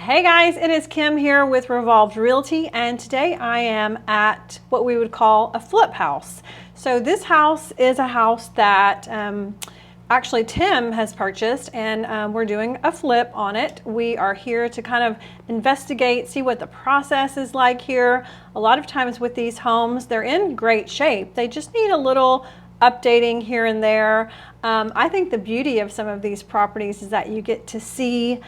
Hey guys, it is Kim here with Revolved Realty, and today I am at what we would call a flip house. So this house is a house that actually Tim has purchased, and we're doing a flip on it. We are here to kind of investigate, see what the process is like here. A lot of times with these homes, they're in great shape. They just need a little updating here and there. I think the beauty of some of these properties is that you get to see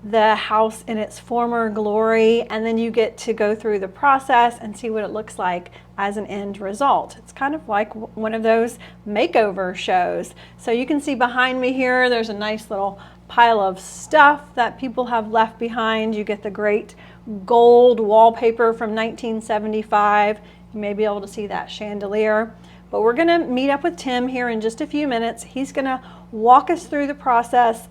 the house in its former glory, and then you get to go through the process and see what it looks like as an end result. It's kind of like one of those makeover shows. So you can see behind me here, there's a nice little pile of stuff that people have left behind. You get the great gold wallpaper from 1975. You may be able to see that chandelier. But we're gonna meet up with Tim here in just a few minutes. He's gonna walk us through the process,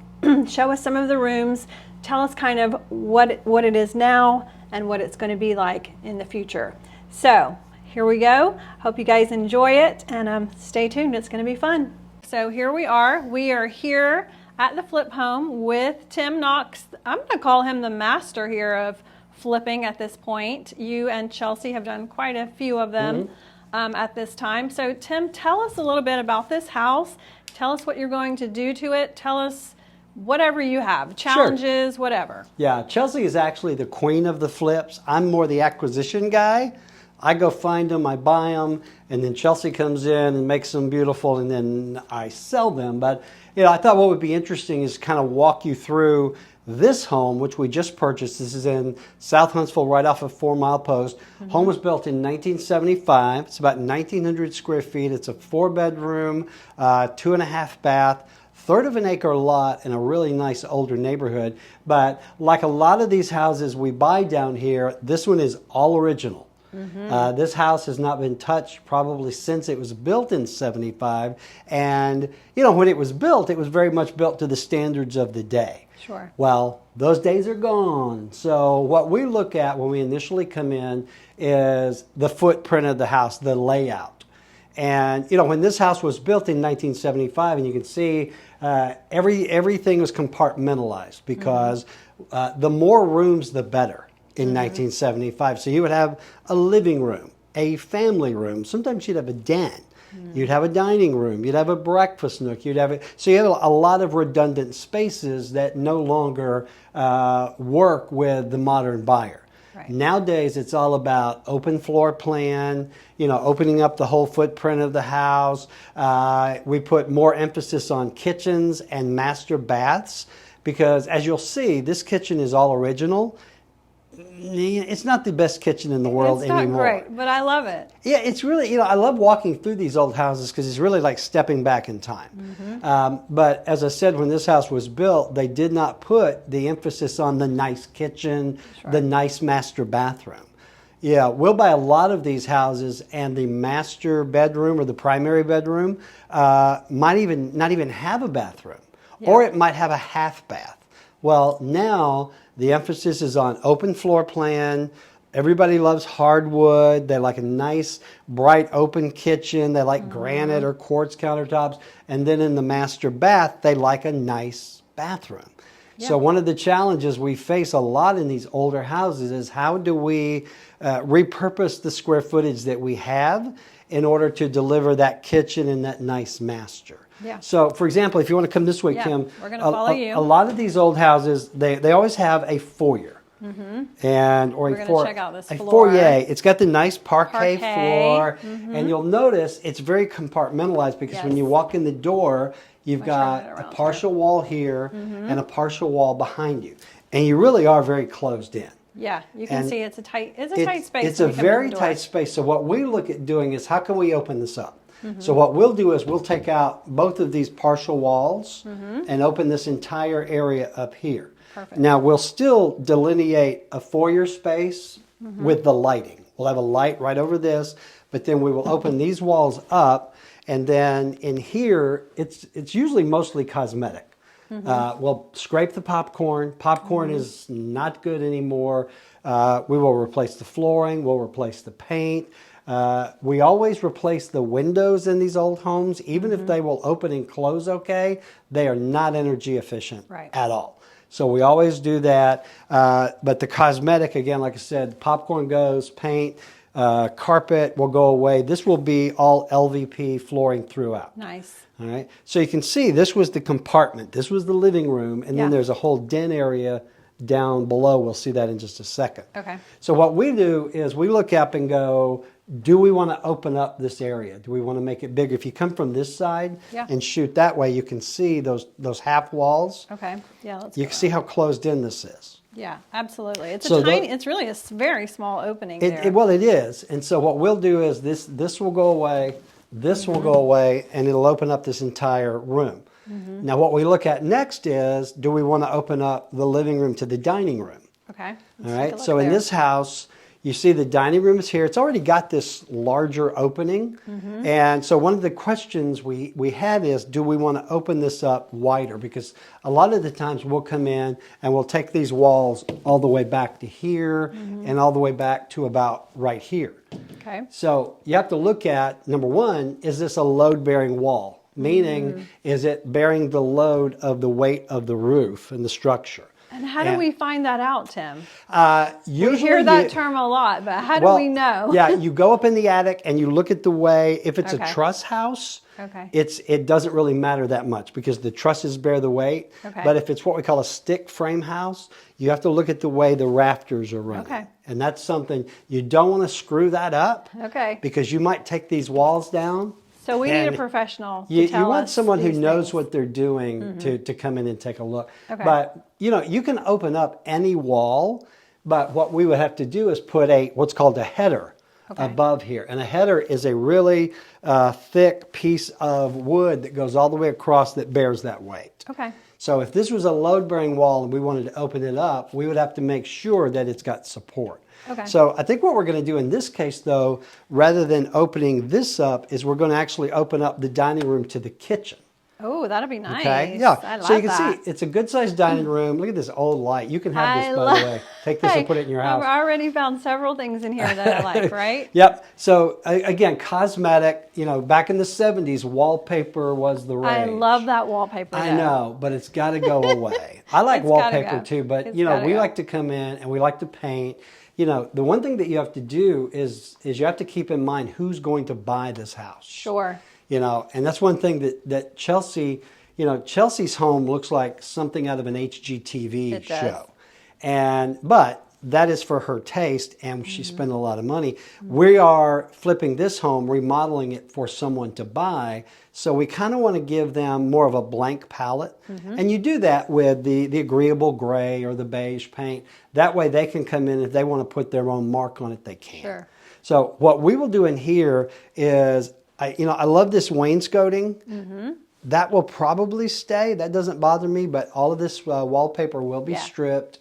show us some of the rooms, tell us kind of what it is now and what it's going to be like in the future. So here we go. Hope you guys enjoy it, and stay tuned. It's going to be fun. So here we are. We are here at the flip home with Tim Knox. I'm going to call him the master here of flipping at this point. You and Chelsea have done quite a few of them at this time. So Tim, tell us a little bit about this house. Tell us what you're going to do to it. Tell us whatever you have, challenges, whatever. Yeah, Chelsea is actually the queen of the flips. I'm more the acquisition guy. I go find them, I buy them, and then Chelsea comes in and makes them beautiful, and then I sell them. But I thought what would be interesting is kind of walk you through this home, which we just purchased. This is in South Huntsville, right off of 4 Mile Post. Home was built in 1975. It's about 1,900 square feet. It's a 4-bedroom, 2.5 bath. Third of an acre lot in a really nice older neighborhood. But like a lot of these houses we buy down here, this one is all original. This house has not been touched probably since it was built in 75. And, when it was very much built to the standards of the day. Sure. Well, those days are gone. So what we look at when we initially come in is the footprint of the house, the layout. And, when this house was built in 1975, and you can see everything was compartmentalized because the more rooms, the better in 1975. So you would have a living room, a family room. Sometimes you'd have a den. You'd have a dining room. You'd have a breakfast nook. So you have a lot of redundant spaces that no longer work with the modern buyer. Right. Nowadays, it's all about open floor plan, opening up the whole footprint of the house. We put more emphasis on kitchens and master baths because, as you'll see, this kitchen is all original. It's not the best kitchen in the world anymore. It's not great, but I love it. Yeah, it's really, I love walking through these old houses because it's really like stepping back in time. But as I said, when this house was built, they did not put the emphasis on the nice kitchen, the nice master bathroom. Yeah, we'll buy a lot of these houses, and the master bedroom or the primary bedroom might not even have a bathroom, or it might have a half bath. Well, now the emphasis is on open floor plan. Everybody loves hardwood. They like a nice, bright, open kitchen. They like granite or quartz countertops. And then in the master bath, they like a nice bathroom. Yeah. So one of the challenges we face a lot in these older houses is how do we repurpose the square footage that we have in order to deliver that kitchen and that nice master. Yeah. So, for example, if you want to come this way, Kim, we're going to follow you. A lot of these old houses, they always have a foyer. And we're going to check out this floor. Foyer. It's got the nice parquet floor, and you'll notice it's very compartmentalized because when you walk in the door, you've got a partial wall here and a partial wall behind you, and you really are very closed in. Yeah, you can see it's a tight space. It's a very tight space. So what we look at doing is how can we open this up? So what we'll do is we'll take out both of these partial walls and open this entire area up here. Perfect. Now we'll still delineate a foyer space with the lighting. We'll have a light right over this, but then we will open these walls up, and then in here it's usually mostly cosmetic. We'll scrape the popcorn. Popcorn is not good anymore. We will replace the flooring. We'll replace the paint. We always replace the windows in these old homes. Even if they will open and close okay, they are not energy efficient at all. So we always do that. But the cosmetic, again, like I said, popcorn goes, paint, carpet will go away. This will be all LVP flooring throughout. Nice. All right. So you can see this was the compartment. This was the living room. And then there's a whole den area down below. We'll see that in just a second. Okay. So what we do is we look up and go, do we want to open up this area? Do we want to make it bigger? If you come from this side and shoot that way, you can see those half walls. Okay. Yeah. Let's. You can see how closed in this is. Yeah, absolutely. It's a tiny. It's really a very small opening there. Well, it is. And so what we'll do is this will go away. This will go away, and it'll open up this entire room. Now, what we look at next is, do we want to open up the living room to the dining room? Okay. All right. So in this house, you see the dining room is here. It's already got this larger opening. And so one of the questions we had is, do we want to open this up wider? Because a lot of the times we'll come in and we'll take these walls all the way back to here and all the way back to about right here. Okay. So you have to look at, number one, is this a load-bearing wall? Meaning, is it bearing the load of the weight of the roof and the structure? And how do we find that out, Tim? Usually we hear that term a lot, but how do we know? Yeah, you go up in the attic and you look at the way, if it's a truss house, it doesn't really matter that much because the trusses bear the weight. But if it's what we call a stick frame house, you have to look at the way the rafters are running. And that's something, you don't want to screw that up because you might take these walls down. So we need a professional to you tell want us someone who these knows things. what they're doing to come in and take a look. But, you can open up any wall, but what we would have to do is put what's called a header above here. And a header is a really thick piece of wood that goes all the way across that bears that weight. So if this was a load-bearing wall and we wanted to open it up, we would have to make sure that it's got support. So I think what we're going to do in this case, though, rather than opening this up, is we're going to actually open up the dining room to the kitchen. Oh, that'll be nice. Okay, yeah. I love so you can that. see it's a good-sized dining room. Look at this old light. You can have this, by the way. Take this and put it in your house. I've already found several things in here that I like, right? Yep. So again, cosmetic. Back in the 70s, wallpaper was the rage. I love that wallpaper. I know, but it's got to go away. I like wallpaper too, but we like to come in and we like to paint. The one thing that you have to do is you have to keep in mind who's going to buy this house. Sure. And that's one thing that Chelsea, Chelsea's home looks like something out of an HGTV show. But that is for her taste, and she spent a lot of money. We are flipping this home, remodeling it for someone to buy. So we kind of want to give them more of a blank palette. And you do that with the agreeable gray or the beige paint. That way they can come in, if they want to put their own mark on it, they can. Sure. So what we will do in here is, I love this wainscoting. That will probably stay. That doesn't bother me, but all of this wallpaper will be stripped.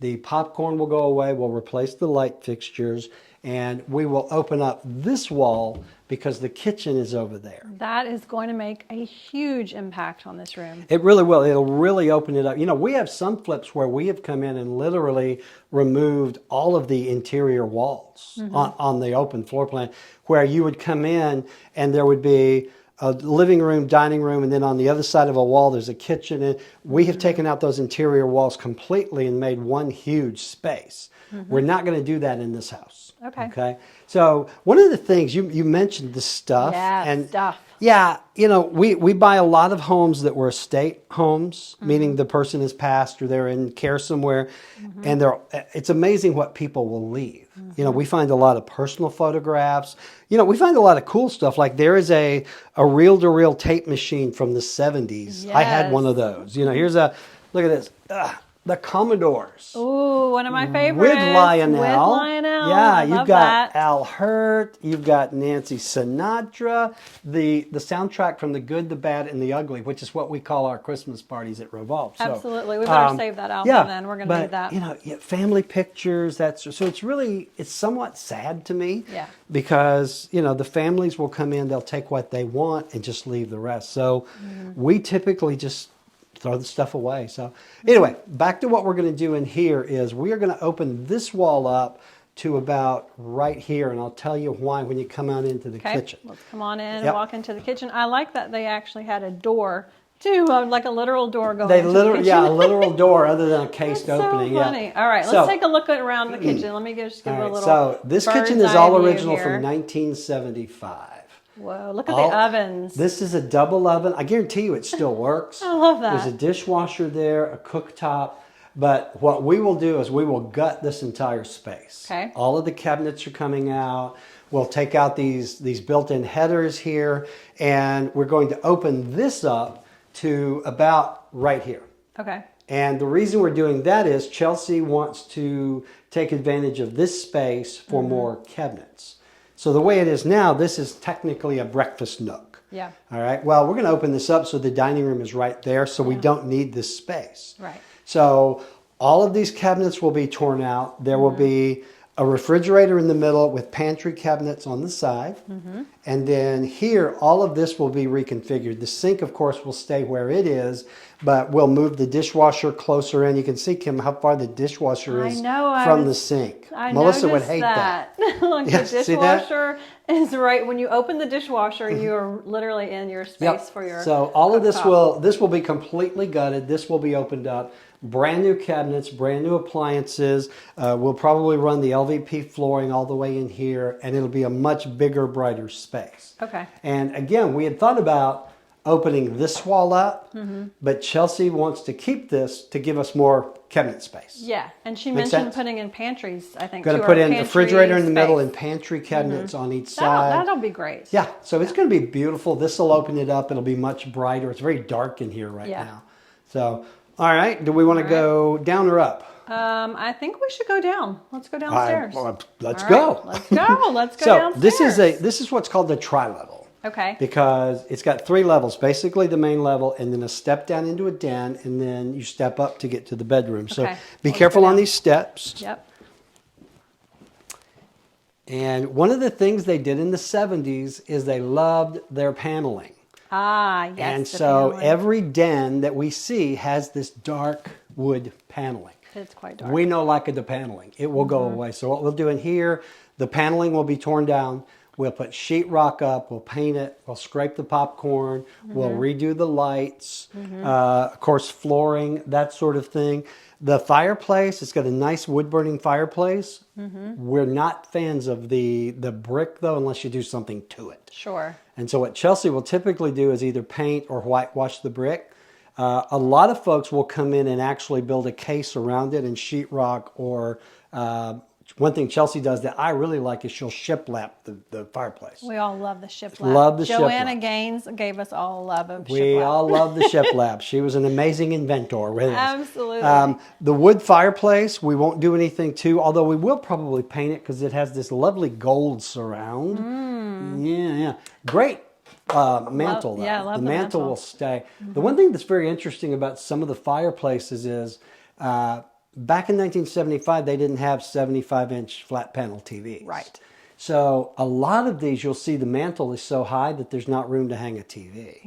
The popcorn will go away. We'll replace the light fixtures, and we will open up this wall because the kitchen is over there. That is going to make a huge impact on this room. It really will. It'll really open it up. We have some flips where we have come in and literally removed all of the interior walls on the open floor plan, where you would come in and there would be a living room, dining room, and then on the other side of a wall there's a kitchen. And we have taken out those interior walls completely and made one huge space. We're not going to do that in this house. Okay. So one of the things you mentioned, the stuff. Stuff. Yeah, we buy a lot of homes that were estate homes, meaning the person has passed or they're in care somewhere, and it's amazing what people will leave. We find a lot of personal photographs. We find a lot of cool stuff. Like there is a reel-to-reel tape machine from the 70s. Yes. I had one of those. Here's look at this. The Commodores. Ooh, one of my favorites. With Lionel. Yeah, you've got Al Hurt. You've got Nancy Sinatra. The soundtrack from The Good, the Bad, and the Ugly, which is what we call our Christmas parties at Revolved. Absolutely. We better save that album then. We're going to need that. Family pictures. So it's somewhat sad to me. Yeah. Because, the families will come in, they'll take what they want and just leave the rest. So we typically just throw the stuff away. So anyway, back to what we're going to do in here is we are going to open this wall up to about right here, and I'll tell you why when you come out into the kitchen. Let's come on in and walk into the kitchen. I like that they actually had a door too. Like a literal door going They into the literally, kitchen. a literal door other than a cased That's opening. so funny. Yeah. All right, So- let's take a look around the kitchen. Let me just give All a right, little. so this kitchen is bird's all eye view original here. from 1975. Whoa, look at the ovens. This is a double oven. I guarantee you it still works. I love that. There's a dishwasher there, a cooktop. But what we will do is we will gut this entire space. Okay. All of the cabinets are coming out. We'll take out these built-in headers here, and we're going to open this up to about right here. Okay. And the reason we're doing that is Chelsea wants to take advantage of this space for more cabinets. So the way it is now, this is technically a breakfast nook. Yeah. All right. Well, we're going to open this up so the dining room is right there, so we don't need this space. Right. So all of these cabinets will be torn out. There will be a refrigerator in the middle with pantry cabinets on the side. And then here, all of this will be reconfigured. The sink, of course, will stay where it is, but we'll move the dishwasher closer in. You can see, Kim, how far the dishwasher is from the sink. I Melissa would noticed hate that. Like Yeah, the see that? dishwasher is right when you open the dishwasher, you're literally in your space for your. So all of this cooktop. will be completely gutted. This will be opened up. Brand new cabinets, brand new appliances. We'll probably run the LVP flooring all the way in here, and it'll be a much bigger, brighter space. Okay. And again, we had thought about opening this wall up, but Chelsea wants to keep this to give us more cabinet space. Yeah, and she Make mentioned sense? putting in pantries, I think. Going to too, put or in a pantry refrigerator in the middle space. and pantry cabinets on each side. That'll be great. Yeah, so it's going to be beautiful. This will open it up. It'll be much brighter. It's very dark in here right now. So, all right. Do we want to go down or up? I think we should go down. Let's go downstairs. Let's All go. right, let's go. Let's go So downstairs. this is what's called the tri-level. Okay. Because it's got 3 levels, basically the main level, and then a step down into a den, and then you step up to get to the bedroom. So Okay. be Let's careful go on down. these steps. Yep. And one of the things they did in the 70s is they loved their paneling. Ah, yes. And the so paneling. every den that we see has this dark wood paneling. It's quite dark. We know like the paneling. It will go away. So what we'll do in here, the paneling will be torn down. We'll put sheetrock up. We'll paint it. We'll scrape the popcorn. We'll redo the lights. Of course, flooring, that sort of thing. The fireplace, it's got a nice wood-burning fireplace. We're not fans of the brick, though, unless you do something to it. Sure. And so what Chelsea will typically do is either paint or whitewash the brick. A lot of folks will come in and actually build a case around it in sheetrock or one thing Chelsea does that I really like is she'll shiplap the fireplace. We all love the shiplap. Love the Joanna shiplap. Gaines gave us all a love of shiplap. We all love the shiplap. She was an amazing inventor with us. Absolutely. The wood fireplace, we won't do anything to, although we will probably paint it because it has this lovely gold surround. Yeah. Great mantle, though. Yeah, I love the the mantle mantle. will stay. The one thing that's very interesting about some of the fireplaces is back in 1975, they didn't have 75-inch flat panel TVs. Right. So a lot of these, you'll see the mantle is so high that there's not room to hang a TV.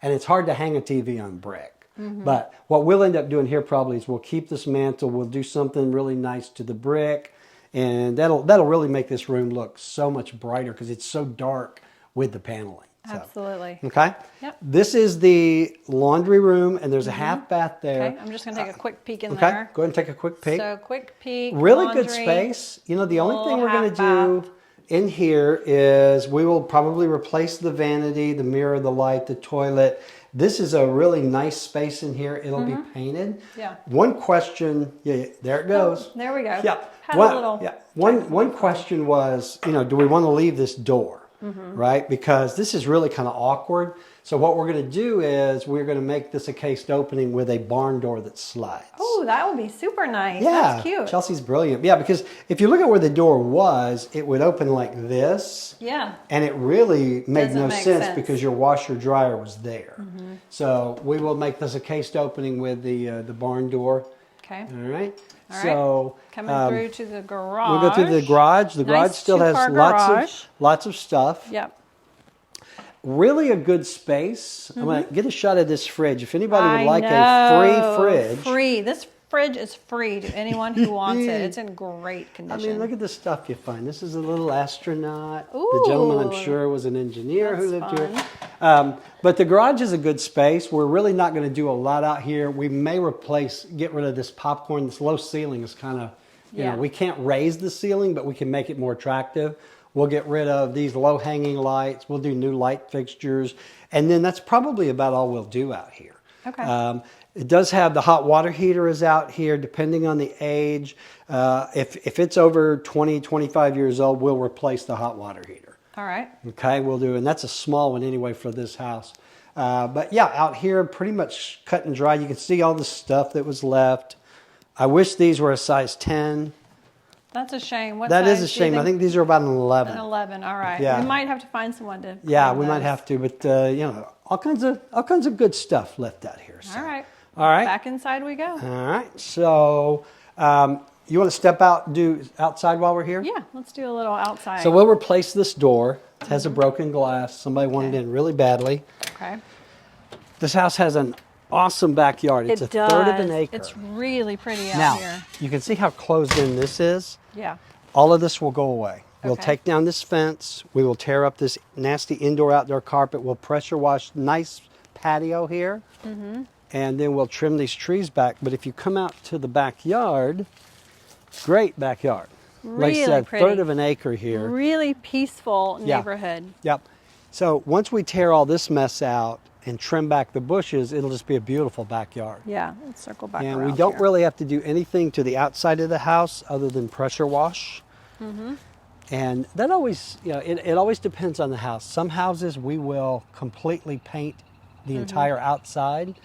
And it's hard to hang a TV on brick. But what we'll end up doing here probably is we'll keep this mantle, we'll do something really nice to the brick, and that'll really make this room look so much brighter because it's so dark with the paneling. So, Absolutely. okay? Yep. This is the laundry room, and there's a half bath there. Okay, I'm just going to take a quick peek in Okay, there. go ahead and take a quick peek. So, quick peek. Really laundry, good space. You know, the only thing we're going to half do in here is we will probably replace the vanity, the mirror, the light, the toilet. This is a really nice space in here. It'll be painted. Yeah. One question, there it goes. Oh, there we go. Yeah. Had a little. One question was, do we want to leave this door? Right? Because this is really kind of awkward. So what we're going to do is we're going to make this a cased opening with a barn door that slides. Oh, that would be super nice. Yeah, That's cute. Chelsea's brilliant. Yeah, because if you look at where the door was, it would open like this. Yeah. And it really made Doesn't no make sense sense. because your washer dryer was there. So we will make this a cased opening with the barn door. Okay. All right. All right. So Coming through to the garage. we'll go through the garage. The garage Nice still has two-car garage. lots of stuff. Yep. Really a good space. I'm going to get a shot of this fridge. If anybody would like a know. free fridge. Free. This fridge is free to anyone who wants it. It's in great I condition. mean, look at the stuff you find. This is a little astronaut. Ooh. The gentleman, I'm sure, was an engineer who That's lived here. But the garage is a good space. We're really not going to do a lot out here. We may get rid of this popcorn. This low ceiling is kind of, we can't raise the ceiling, but we can make it more attractive. We'll get rid of these low hanging lights. We'll do new light fixtures. And then that's probably about all we'll do out here. Okay. It does have the hot water heater is out here, depending on the age. If it's over 20, 25 years old, we'll replace the hot water heater. All right. Okay, we'll do. And that's a small one anyway for this house. But yeah, out here, pretty much cut and dry. You can see all the stuff that was left. I wish these were a size 10. That's a shame. What That size is a do you shame. I think these are about an 11. An 11. All right. Yeah. We might have to find someone to. Yeah, clean we might those. have to. But all kinds of good stuff left out here. So. All right. All right. Back inside we go. All right. So you want to step out, do outside while we're here? Yeah. Let's do a little outside. So we'll replace this door. It has a broken glass. Somebody wanted it in really badly. Okay. This house has an awesome backyard. It's a third of an acre. It's really pretty out Now, here. you can see how closed in this is. Yeah. All of this will go away. We'll Okay. take down this fence. We will tear up this nasty indoor-outdoor carpet. We'll pressure wash nice patio here. Mm-hmm. And then we'll trim these trees back. But if you come out to the backyard, great backyard. Like I Really said, pretty. third of an acre here. Really peaceful Yeah. neighborhood. Yep. So once we tear all this mess out and trim back the bushes, it'll just be a beautiful backyard. Yeah. Let's circle back And around we don't here. really have to do anything to the outside of the house other than pressure wash. Mm-hmm. And that always, it always depends on the house. Some houses we will completely paint the entire outside,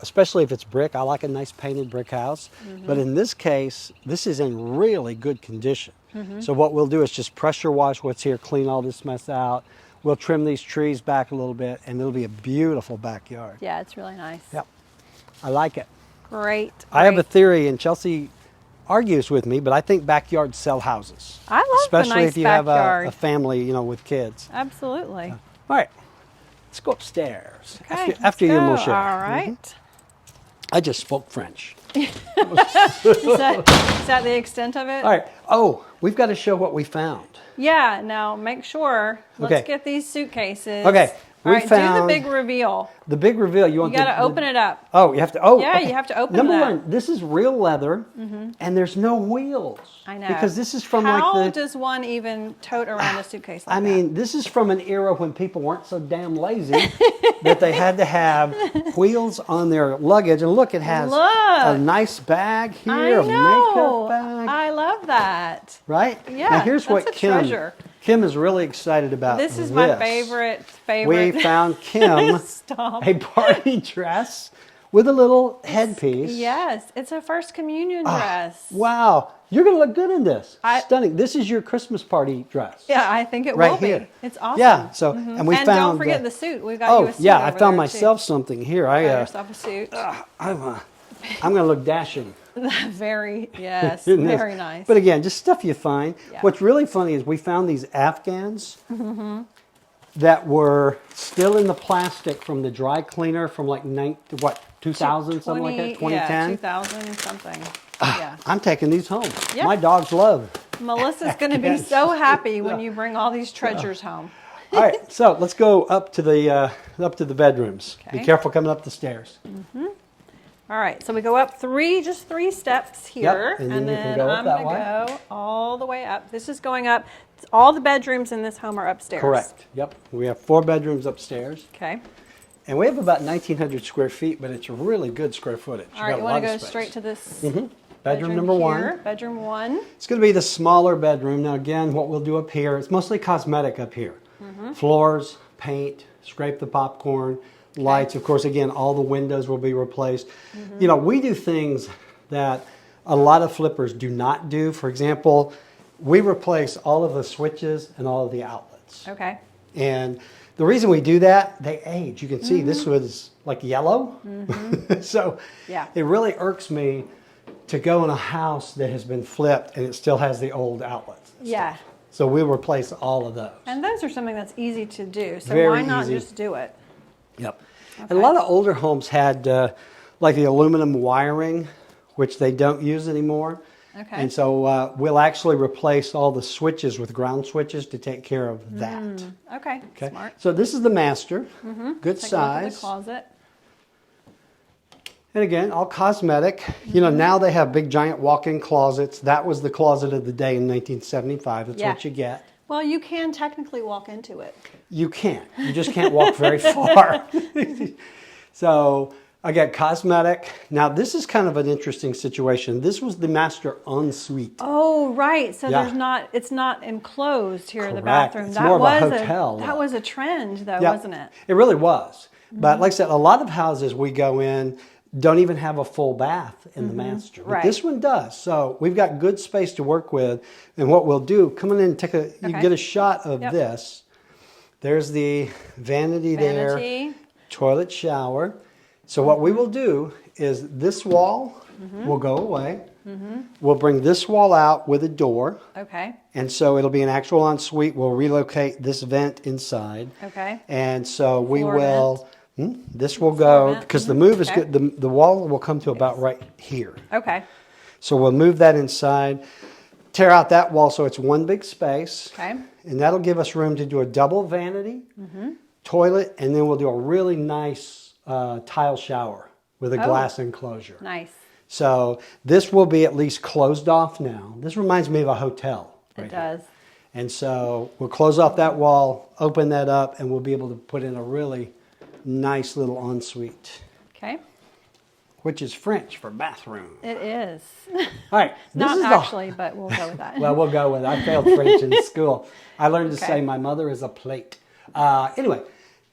especially if it's brick. I like a nice painted brick house. But in this case, this is in really good condition. So what we'll do is just pressure wash what's here, clean all this mess out. We'll trim these trees back a little bit, and it'll be a beautiful backyard. Yeah. It's really nice. Yep. I like it. Great. I have a great. theory, and Chelsea argues with me, but I think backyards sell houses. I love especially the nice if you backyard. have a family, with kids. Absolutely. All right, let's go upstairs. Okay. After you, let's we'll go. share. All right. I just spoke French. Is that the extent of it? All right. Oh, we've got to show what we found. Yeah. Now make sure. Let's Okay. get these suitcases. Okay, All we right. Do the found- big reveal. The big reveal. You You want got to the- open it up. Oh, you have to. Oh, Yeah, okay. you have to open Number that. one, this is real leather, and there's no wheels. I know. Because this is from How like the. does one even tote around a suitcase like I that? mean, this is from an era when people weren't so damn lazy that they had to have wheels on their luggage. And look, it has Look. a nice bag here, I a know. makeup bag, I love that. right? Yeah, Now here's that's what a treasure. Kim is really excited about. This is my favorite. We found Kim Stop. a party dress with a little headpiece. Yes, it's a first communion Ah, dress. Wow, you're gonna look good in this. I- Stunning. This is your Christmas party dress. Yeah, I think it Right will here. be. It's awesome. Yeah. So, and we and found. don't forget the suit. We got you Oh a suit. yeah, I over found there, myself something here. Too. I Got yourself a suit. I'm gonna look dashing. Very yes, in this. very nice. But again, just stuff you find. Yeah. What's really funny is we found these Afghans that were still in the plastic from the dry cleaner from like 2000 something like that, 2010. Yeah, 2000 something. Yeah. I'm taking these home. Yeah. My dogs love. Melissa's going to be Yes. so happy when you bring all these treasures home. All right, so let's go up to the bedrooms. Be Okay. careful coming up the stairs. All right, so we go up just three steps here, and then you can go up I'm that going way. to go all the way up. This is going up. All the bedrooms in this home are upstairs. Correct. Yep. We have 4 bedrooms upstairs, Okay. and we have about 1,900 square feet, but it's a really good square footage. All right, you want to go straight to this bedroom number 1. here, Bedroom 1. It's going to be the smaller bedroom. Now, again, what we'll do up here, it's mostly cosmetic up here. Floors, paint, scrape the popcorn, lights. Of course, again, all the windows will be replaced. We do things that a lot of flippers do not do. For example, we replace all of the switches and all of the outlets. Okay. And the reason we do that, they age. You can see this was like yellow. So Yeah. it really irks me to go in a house that has been flipped and it still has the old outlets. and Yeah. stuff. So we'll replace all of those. And those are something that's easy to do. So Very why not easy. just do it? Yep. And a lot of older homes had like the aluminum wiring, which they don't use anymore. Okay. And so we'll actually replace all the switches with ground switches to take care of that. Okay. Okay. Smart. So this is the master. Good Take a look at the size. closet. And again, all cosmetic. You know, now they have big giant walk-in closets. That was the closet of the day in 1975. That's Yeah. what you get. Well, you can technically walk into it. You can. You just can't walk very far. So again, cosmetic. Now this is kind of an interesting situation. This was the master ensuite. Oh, right. So Yeah. it's not enclosed here in the Correct. bathroom. It's more of a hotel That look. was a trend though, Yeah, wasn't it? It really was. But like I said, a lot of houses we go in don't even have a full bath in the master. But Right. this one does. So we've got good space to work with. And what we'll do, come in and you Okay. get a shot of Yep. this. There's the vanity there, Vanity. toilet shower. So what we will do is this wall will go away. We'll bring this wall out with a door. Okay. And so it'll be an actual ensuite. We'll relocate this vent inside. Okay. And so we Floor will, this will Floor go, vent. because the move is Okay. good, the wall will come to about right here. Okay. So we'll move that inside, tear out that wall so it's one big space. Okay. And that'll give us room to do a double vanity, toilet, and then we'll do a really nice tile shower with a glass enclosure. Nice. So this will be at least closed off now. This reminds me of a hotel. It right here. does. And so we'll close off that wall, open that up, and we'll be able to put in a really nice little ensuite, Okay. which is French for bathroom. It is. All right. Not is actually, but we'll go with that. Well, we'll go with it. I failed French in school. I learned to Okay. say my mother is a plate. Anyway,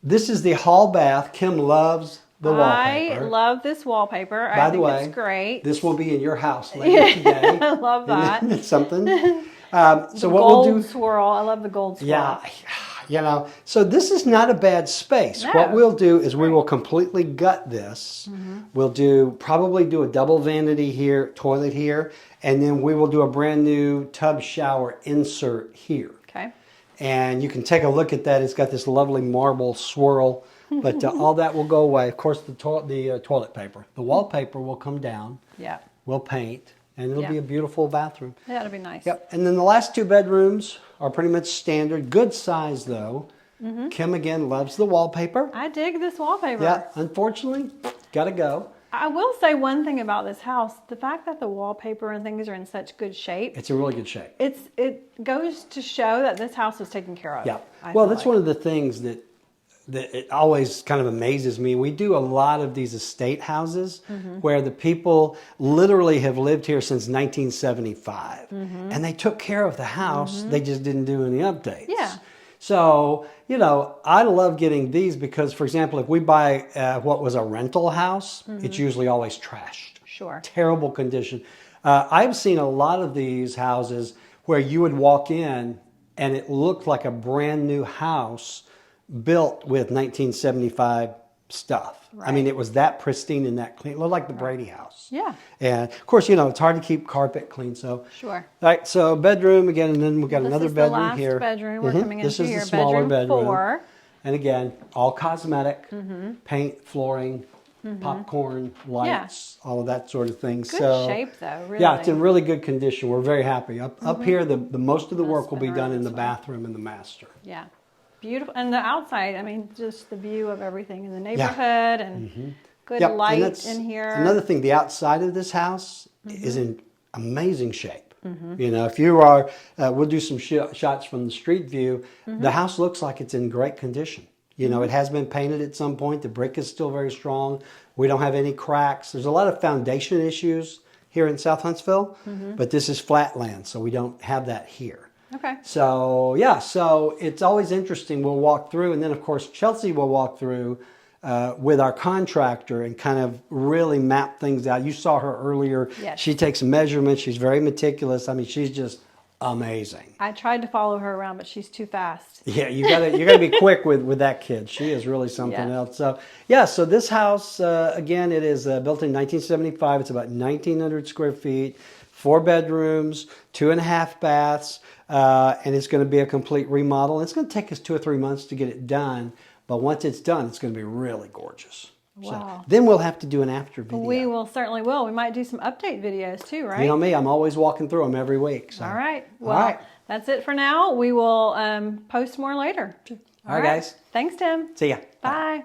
this is the hall bath. Kim loves the I wallpaper. love this wallpaper. By I the think way, it's great. this will be in your house later today. I love that. Isn't it something? So what Gold we'll do, swirl. I love the gold swirl. yeah, you know, so this is not a bad space. No. What we'll do is we will completely gut this. We'll probably do a double vanity here, toilet here, and then we will do a brand new tub shower insert here. Okay. And you can take a look at that. It's got this lovely marble swirl, but all that will go away. Of course, the toilet paper. The wallpaper will come down. Yeah. We'll paint, and it'll Yeah. be a beautiful bathroom. That'll be nice. Yep. And then the last two bedrooms are pretty much standard. Good size, though. Kim, again, loves the wallpaper. I dig this wallpaper. Yeah. Unfortunately, got to go. I will say one thing about this house: the fact that the wallpaper and things are in such good shape. It's in really good shape. It goes to show that this house was taken care of. Yeah. I Well, feel that's like. one of the things that it always kind of amazes me. We do a lot of these estate houses where the people literally have lived here since 1975, and they took care of the house. They just didn't do any updates. Yeah. So, you know, I love getting these because, for example, if we buy what was a rental house, it's usually always trashed. Sure. Terrible condition. I've seen a lot of these houses where you would walk in and it looked like a brand new house built with 1975 stuff. I mean, Right. it was that pristine and that clean. It looked like the Brady house. Yeah. And of course, you know, it's hard to keep carpet clean. So, Sure. all right, so bedroom again, and then we've got This another is the bedroom last here. bedroom we're coming This into is here. the smaller bedroom. 4. And again, all cosmetic, paint, flooring, popcorn, lights, all of that sort of thing. Good shape though, really. Yeah, it's in really good condition. We're very happy. Up here, the most of the work will be spin done around in the this way. bathroom and the master. Yeah. Beautiful. And the outside, I mean, just the view of everything in the neighborhood and good Yep, and light that's in here. Another thing, the outside of this house is in amazing shape. You know, if you are, we'll do some shots from the street view. The house looks like it's in great condition. You know, it has been painted at some point. The brick is still very strong. We don't have any cracks. There's a lot of foundation issues here in South Huntsville, but this is flat land, so we don't have that here. Okay. So, yeah, so it's always interesting. We'll walk through, and then, of course, Chelsea will walk through with our contractor and kind of really map things out. You saw her earlier. Yes. She takes measurements. She's very meticulous. I mean, she's just amazing. I tried to follow her around, but she's too fast. Yeah, you gotta be quick with that kid. She is really something Yeah. else. So yeah, so this house again, it is built in 1975. It's about 1,900 square feet, 4 bedrooms, 2.5 baths, and it's going to be a complete remodel. It's going to take us 2 or 3 months to get it done, but once it's done, it's going to be really gorgeous. Wow. So then we'll have to do an after video. We will certainly will. We might do some update videos too, right? You know me, I'm always walking through them every week. So. All right. Well, that's it for now. We will post more later. All right, guys. Thanks, Tim. See ya. Bye.